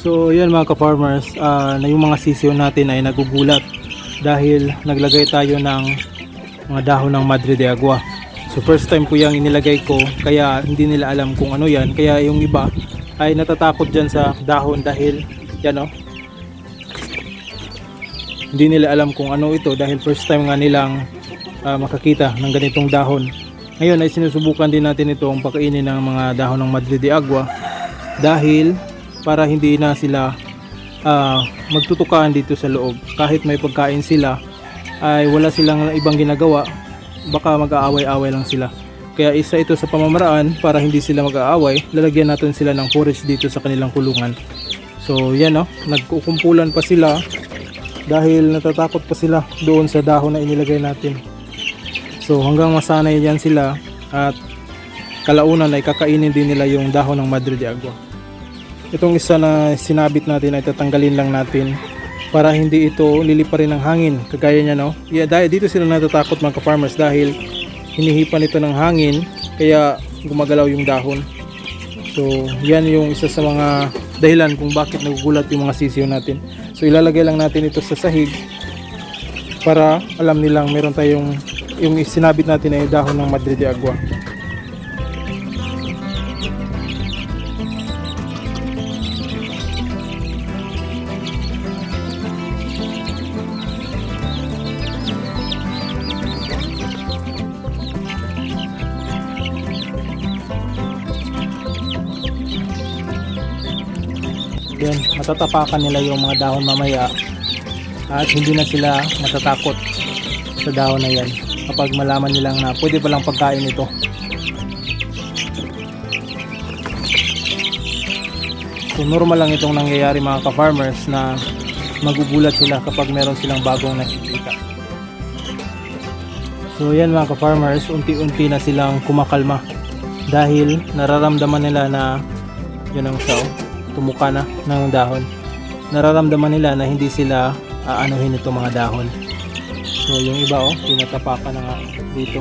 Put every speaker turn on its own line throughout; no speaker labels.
So yan mga ka-farmers, na yung mga sisiyo natin ay nagugulat dahil naglagay tayo ng mga dahon ng Madre de Agua. So first time ko yung inilagay ko, kaya hindi nila alam kung ano yan. Kaya yung iba ay natatakot dyan sa dahon dahil yan hindi nila alam kung ano ito dahil first time nga nilang makakita ng ganitong dahon. Ngayon ay sinusubukan din natin itong pakainin ng mga dahon ng Madre de Agua dahil para hindi na sila magtutukaan dito sa loob. Kahit may pagkain sila ay wala silang ibang ginagawa, baka mag-aaway-away lang sila. Kaya isa ito sa pamamaraan para hindi sila mag-aaway, lalagyan natin sila ng forage dito sa kanilang kulungan. So yan nagkukumpulan pa sila dahil natatakot pa sila doon sa dahon na inilagay natin. So hanggang masanay yan sila at kalaunan ay kakainin din nila yung dahon ng Madre de Agua. Itong isa na sinabit natin ay tatanggalin lang natin para hindi ito liliparin ng hangin. Kagaya niya dahil dito sila natatakot mga ka-farmers dahil hinihipan ito ng hangin kaya gumagalaw yung dahon. So yan yung isa sa mga dahilan kung bakit nagugulat yung mga sisiyo natin. So ilalagay lang natin ito sa sahig para alam nilang meron tayong yung sinabit natin ay dahon ng Madre de Agua. Yan, matatapakan nila yung mga dahon mamaya at hindi na sila matatakot sa dahon na yan kapag malaman nilang na pwede palang pagkain ito. So normal lang itong nangyayari mga ka-farmers na magugulat sila kapag meron silang bagong nakikita. So yan mga ka-farmers, unti-unti na silang kumakalma dahil nararamdaman nila na yun ang tumuka na ng dahon. Nararamdaman nila na hindi sila aanuhin itong mga dahon. So yung iba tinatapakan na nga dito.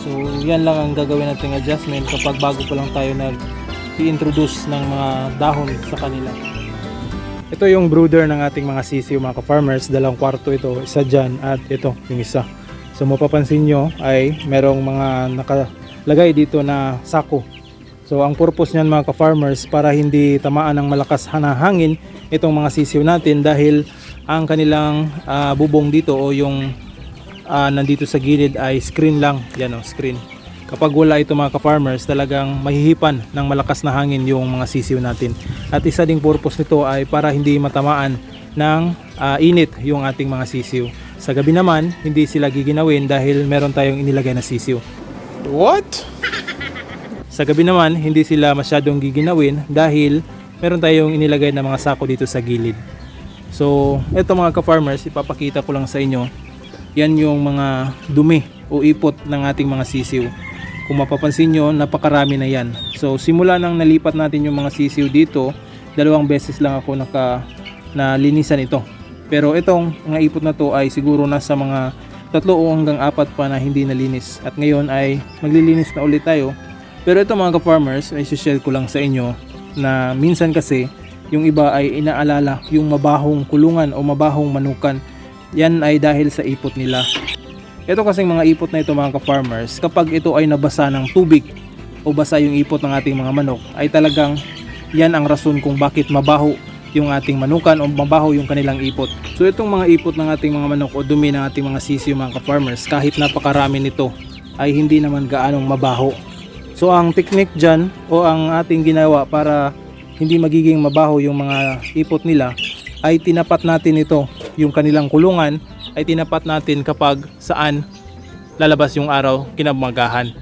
So yan lang ang gagawin nating adjustment kapag bago pa lang tayo nag-i-introduce ng mga dahon sa kanila. Ito yung brooder ng ating mga sisiyo mga ka-farmers. 2 kwarto ito, isa dyan at ito yung isa. So mapapansin nyo ay merong mga nakalagay dito na sako. So ang purpose niyan mga ka-farmers para hindi tamaan ng malakas na hangin itong mga sisiyo natin dahil ang kanilang bubong dito o yung nandito sa gilid ay screen lang. Yan screen. Kapag wala ito mga ka-farmers talagang mahihipan ng malakas na hangin yung mga sisiyo natin. At isa ding purpose nito ay para hindi matamaan ng init yung ating mga sisiyo. Sa gabi naman hindi sila giginawin dahil meron tayong inilagay na sisiyo.
What?
Sa gabi naman, hindi sila masyadong giginawin dahil meron tayong inilagay na mga sako dito sa gilid. So, eto mga ka-farmers, ipapakita ko lang sa inyo. Yan yung mga dumi o ipot ng ating mga sisiw. Kung mapapansin nyo, napakarami na yan. So, simula nang nalipat natin yung mga sisiw dito, 2 beses lang ako nalinisan ito. Pero itong mga ipot na to ay siguro nasa mga 3 o hanggang 4 pa na hindi nalinis. At ngayon ay maglilinis na ulit tayo. Pero ito mga ka-farmers, ay share ko lang sa inyo na minsan kasi yung iba ay inaalala yung mabahong kulungan o mabahong manukan. Yan ay dahil sa ipot nila. Ito kasing mga ipot na ito mga ka-farmers, kapag ito ay nabasa ng tubig o basa yung ipot ng ating mga manok, ay talagang yan ang rason kung bakit mabaho yung ating manukan o mabaho yung kanilang ipot. So itong mga ipot ng ating mga manok o dumi ng ating mga sisiyo mga ka-farmers, kahit napakarami nito ay hindi naman gaanong mabaho. So ang technique dyan o ang ating ginawa para hindi magiging mabaho yung mga ipot nila ay tinapat natin ito, yung kanilang kulungan ay tinapat natin kapag saan lalabas yung araw kinaumagahan.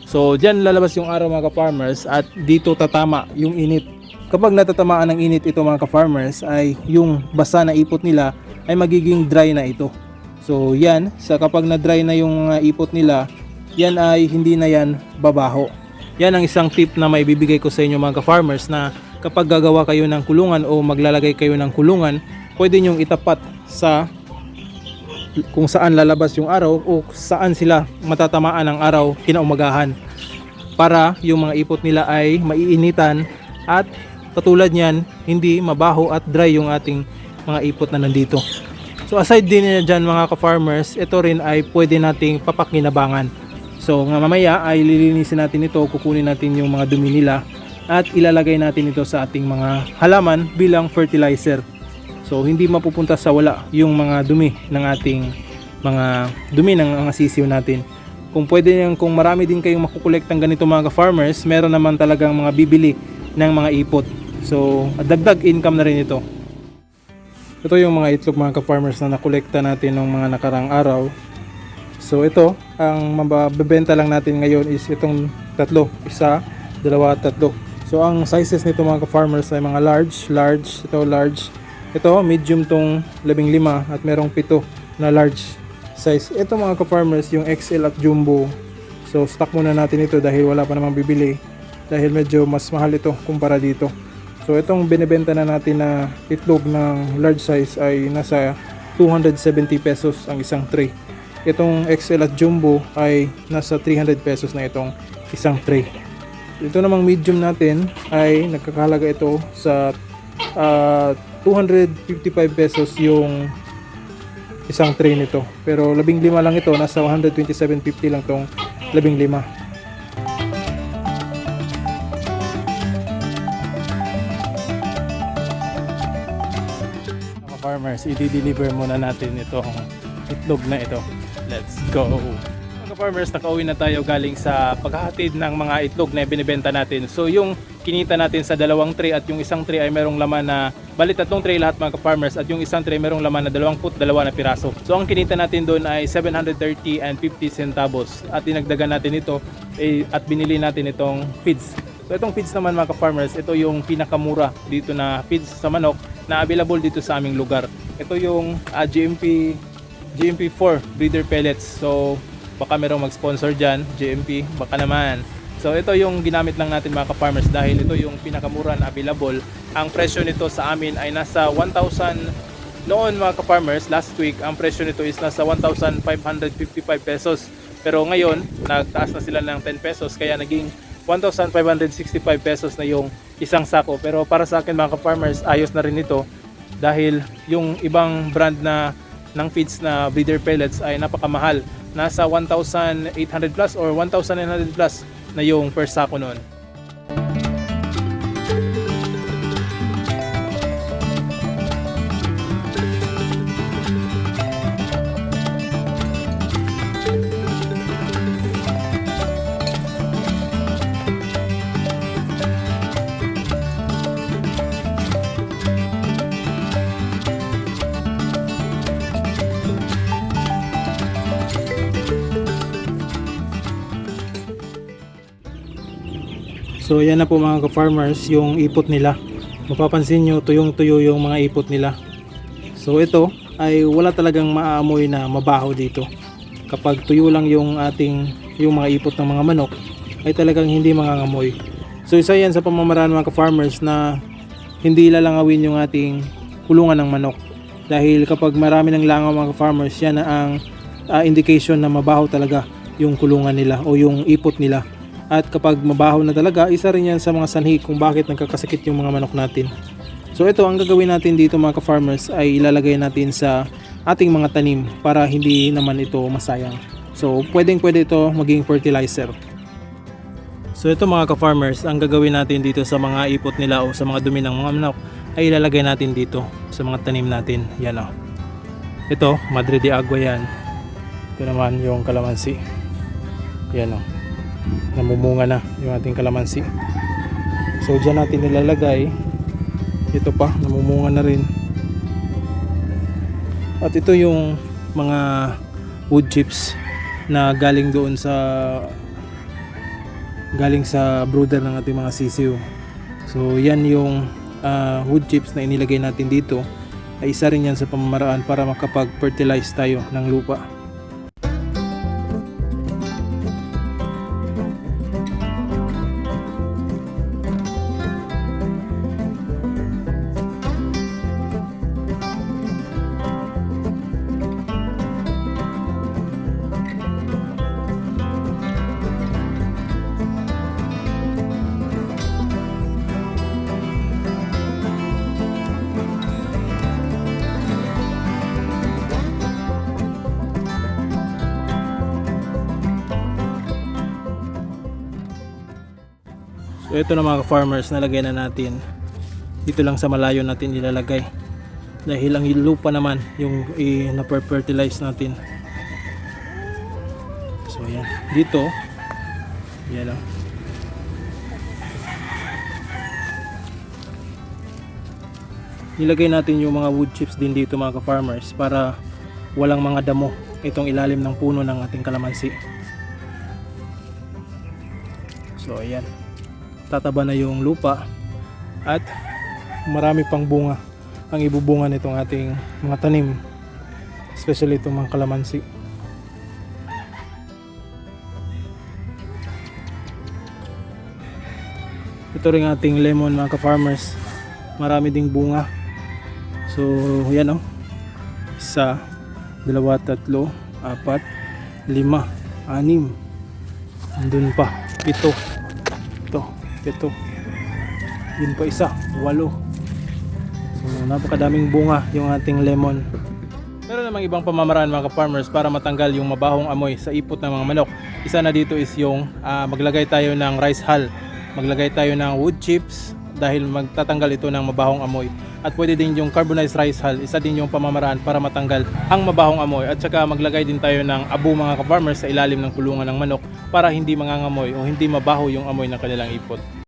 So dyan lalabas yung araw mga ka-farmers at dito tatama yung init. Kapag natatamaan ng init ito mga ka-farmers ay yung basa na ipot nila ay magiging dry na ito. So yan, kapag na dry na yung mga ipot nila, yan ay hindi na yan babaho. Yan ang isang tip na may bibigay ko sa inyo mga ka-farmers na kapag gagawa kayo ng kulungan o maglalagay kayo ng kulungan, pwede nyong itapat sa kung saan lalabas yung araw o saan sila matatamaan ng araw kinaumagahan para yung mga ipot nila ay maiinitan at katulad niyan, hindi mabaho at dry yung ating mga ipot na nandito. So aside din na dyan mga ka-farmers, ito rin ay pwede nating papakinabangan. So nga mamaya ay lilinisin natin ito, kukunin natin yung mga dumi nila at ilalagay natin ito sa ating mga halaman bilang fertilizer. So hindi mapupunta sa wala yung mga dumi ng ating mga sisiw natin. Kung pwede kung marami din kayong makukolektang ganito mga ka-farmers, meron naman talagang mga bibili ng mga ipot. So dagdag income na rin ito. Ito yung mga itlog mga ka-farmers na nakolekta natin ng mga nakarang araw. So ito, ang mabebenta lang natin ngayon is itong tatlo, isa, dalawa, tatlo. So ang sizes nito mga ka-farmers ay mga large, ito large, ito medium tong 15 at merong 7 na large size. Ito mga ka-farmers yung XL at Jumbo. So stock muna natin ito dahil wala pa namang bibili, dahil medyo mas mahal ito kumpara dito. So itong binebenta na natin na itlog ng large size ay nasa 270 pesos ang isang tray. Itong XL at Jumbo ay nasa 300 pesos na itong isang tray. Ito namang medium natin ay nagkakahalaga ito sa 255 pesos yung isang tray nito. Pero 15 lang ito, nasa 127.50 lang tong 15. Mga farmers, i-deliver muna natin itong itlog na ito. Let's go! Mga farmers, nakauwi na tayo galing sa paghahatid ng mga itlog na binibenta natin. So yung kinita natin sa dalawang tray at yung isang tray ay merong laman na balit tatlong tray lahat mga farmers at yung isang tray merong laman na 22 na piraso. So ang kinita natin doon ay 730 and 50 centavos at dinagdagan natin ito at binili natin itong feeds. So itong feeds naman mga farmers, ito yung pinakamura dito na feeds sa manok na available dito sa aming lugar. Ito yung GMP4 breeder pellets. So baka merong mag-sponsor dyan, GMP, baka naman. So ito yung ginamit lang natin mga ka-farmers dahil ito yung pinakamura na available. Ang presyo nito sa amin ay nasa 1,000 noon mga ka-farmers. Last week ang presyo nito is nasa 1,555 pesos. Pero ngayon nagtaas na sila ng 10 pesos kaya naging 1,565 pesos na yung isang sako. Pero para sa akin mga ka-farmers, ayos na rin ito dahil yung ibang brand na ng feeds na breeder pellets ay napakamahal. Nasa 1,800 plus or 1,900 plus na yung per sako noon. So yan na po mga ka-farmers yung ipot nila. Mapapansin nyo tuyong-tuyo yung mga ipot nila. So ito ay wala talagang maaamoy na mabaho dito. Kapag tuyo lang yung mga ipot ng mga manok ay talagang hindi mangangamoy. So isa yan sa pamamaraan mga ka-farmers na hindi lalangawin yung ating kulungan ng manok. Dahil kapag marami ng langaw mga ka-farmers, yan na ang indication na mabaho talaga yung kulungan nila o yung ipot nila. At kapag mabaho na talaga, isa rin yan sa mga sanhi kung bakit nagkakasakit yung mga manok natin. So ito, ang gagawin natin dito mga ka-farmers ay ilalagay natin sa ating mga tanim para hindi naman ito masayang. So pwede ito maging fertilizer. So ito mga ka-farmers, ang gagawin natin dito sa mga ipot nila o sa mga dumi ng mga manok ay ilalagay natin dito sa mga tanim natin. Yan o. Ito, Madre de Agua yan. Ito naman yung kalamansi. Yan o. Namumunga na yung ating kalamansi. So dyan natin nilalagay. Ito pa, namumunga na rin. At ito yung mga wood chips na galing sa brooder ng ating mga sisiw. So yan yung wood chips na inilagay natin dito. Ay isa rin yan sa pamamaraan para makapag-fertilize tayo ng lupa. So ito na mga farmers, nalagay na natin. Dito lang sa malayo natin ilalagay. Dahil ang lupa naman yung na-fertilize natin. So ayan, dito yan o. Nilagay natin yung mga wood chips din dito mga ka-farmers para walang mga damo itong ilalim ng puno ng ating kalamansi. So ayan, tataba na yung lupa at marami pang bunga ang ibubunga nitong ating mga tanim, especially itong mga kalamansi. Ito rin ating lemon mga ka-farmers, marami ding bunga. So yan o, 1, 2, 3, 4, 5, 6, andun pa 7, ito 7, yun pa isa 8. So napakadaming bunga yung ating lemon. Meron namang ibang pamamaraan mga ka-farmers para matanggal yung mabahong amoy sa ipot ng mga manok. Isa na dito is yung maglagay tayo ng rice hull, maglagay tayo ng wood chips dahil magtatanggal ito ng mabahong amoy. At pwede din yung carbonized rice hull, isa din yung pamamaraan para matanggal ang mabahong amoy. At saka maglagay din tayo ng abo mga ka-farmers sa ilalim ng kulungan ng manok para hindi mangangamoy o hindi mabaho yung amoy ng kanilang ipot.